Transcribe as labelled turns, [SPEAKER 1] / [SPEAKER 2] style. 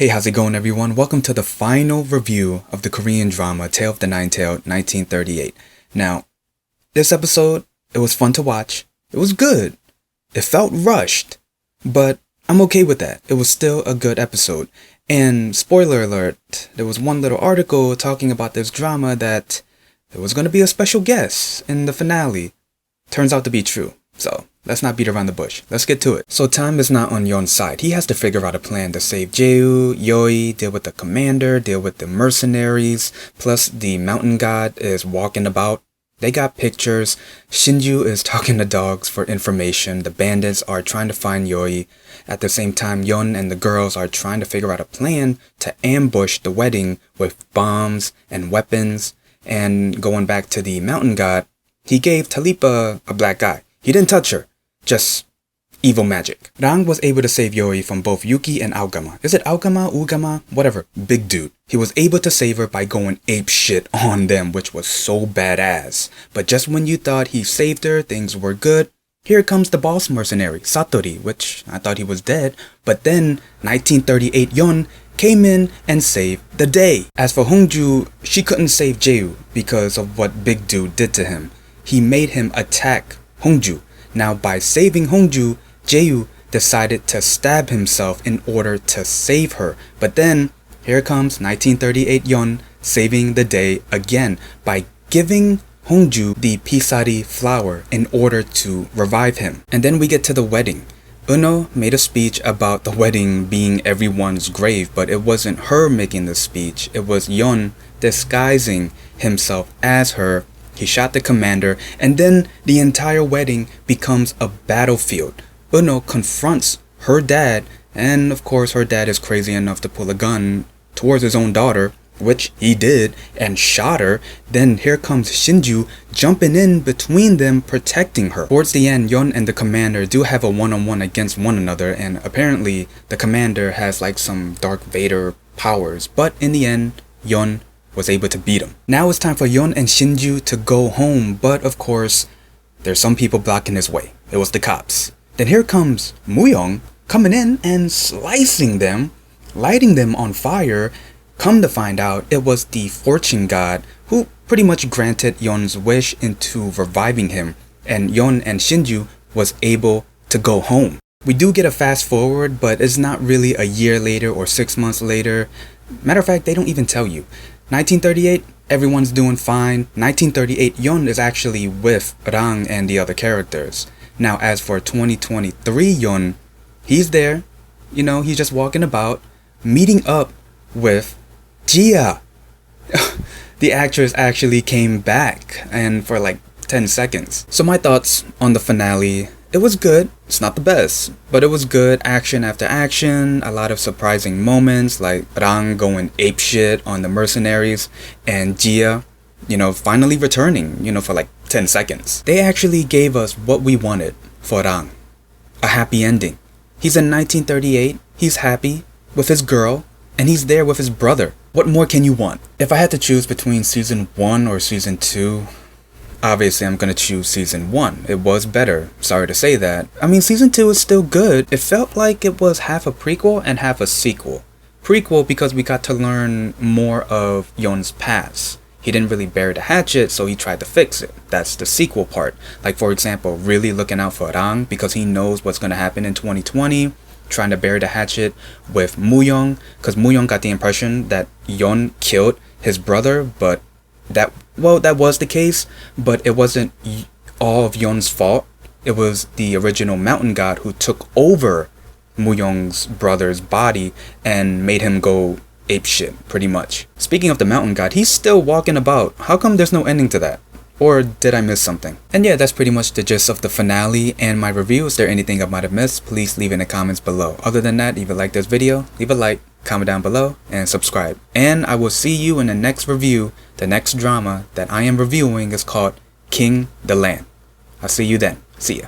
[SPEAKER 1] Hey, how's it going everyone? Welcome to the final review of the Korean drama Tale of the Nine-Tailed 1938. Now, this episode, it was fun to watch. It was good. It felt rushed, but I'm okay with that. It was still a good episode. And spoiler alert, there was one little article talking about this drama that there was going to be a special guest in the finale. Turns out to be true. So, let's not beat around the bush. Let's get to it. So time is not on Yeon's side. He has to figure out a plan to save Jae-woo, Yoi, deal with the commander, deal with the mercenaries, plus the mountain god is walking about. They got pictures. Shinju is talking to dogs for information. The bandits are trying to find Yoi. At the same time, Yeon and the girls are trying to figure out a plan to ambush the wedding with bombs and weapons. And going back to the mountain god, he gave Talipa a black eye. He didn't touch her, just evil magic. Rang was able to save Yoi from both Yuki and Aogama. Is it Aogama, Ugama, whatever, big dude. He was able to save her by going ape shit on them, which was so badass. But just when you thought he saved her, things were good, here comes the boss mercenary, Satori, which I thought he was dead. But then 1938 Yeon came in and saved the day. As for Hongju, she couldn't save Jae-woo because of what big dude did to him. He made him attack Hongju. Now by saving Hongju, Jae-woo decided to stab himself in order to save her. But then, here comes 1938 Yeon saving the day again by giving Hongju the pisari flower in order to revive him. And then we get to the wedding. Uno made a speech about the wedding being everyone's grave, but it wasn't her making the speech. It was Yeon disguising himself as her. He shot the commander, and then the entire wedding becomes a battlefield. Uno confronts her dad, and of course her dad is crazy enough to pull a gun towards his own daughter, which he did, and shot her. Then here comes Shinju jumping in between them, protecting her. Towards the end, Yeon and the commander do have a one-on-one against one another, and apparently the commander has like some Darth Vader powers, but in the end, Yeon was able to beat him. Now it's time for Yeon and Shinju to go home, but of course, there's some people blocking his way. It was the cops. Then here comes Muyoung coming in and slicing them, lighting them on fire. Come to find out, it was the fortune god who pretty much granted Yeon's wish into reviving him, and Yeon and Shinju was able to go home. We do get a fast forward, but it's not really a year later or 6 months later. Matter of fact, they don't even tell you. 1938, everyone's doing fine. 1938, Yeon is actually with Rang and the other characters. Now, as for 2023 Yeon, he's there. You know, he's just walking about, meeting up with Jia. The actress actually came back, and for like 10 seconds. So my thoughts on the finale. It was good. It's not the best, but it was good. Action after action, a lot of surprising moments like Rang going apeshit on the mercenaries and Jia, finally returning, for like 10 seconds. They actually gave us what we wanted for Rang. A happy ending. He's in 1938, he's happy with his girl, and he's there with his brother. What more can you want? If I had to choose between season 1 or season 2, obviously, I'm gonna choose season 1. It was better. Sorry to say that. I mean, season 2 is still good. It felt like it was half a prequel and half a sequel. Prequel because we got to learn more of Yeon's past. He didn't really bury the hatchet, so he tried to fix it. That's the sequel part. Like, for example, really looking out for Rang because he knows what's gonna happen in 2020. Trying to bury the hatchet with Muyoung, because Muyoung got the impression that Yeon killed his brother, but that was the case, but it wasn't all of Yeon's fault. It was the original mountain god who took over Muyoung's brother's body and made him go apeshit, pretty much. Speaking of the mountain god, he's still walking about. How come there's no ending to that? Or did I miss something? And yeah, that's pretty much the gist of the finale and my review. Is there anything I might have missed? Please leave in the comments below. Other than that, if you like this video, leave a like, comment down below, and subscribe. And I will see you in the next review. The next drama that I am reviewing is called King the Land. I'll see you then. See ya.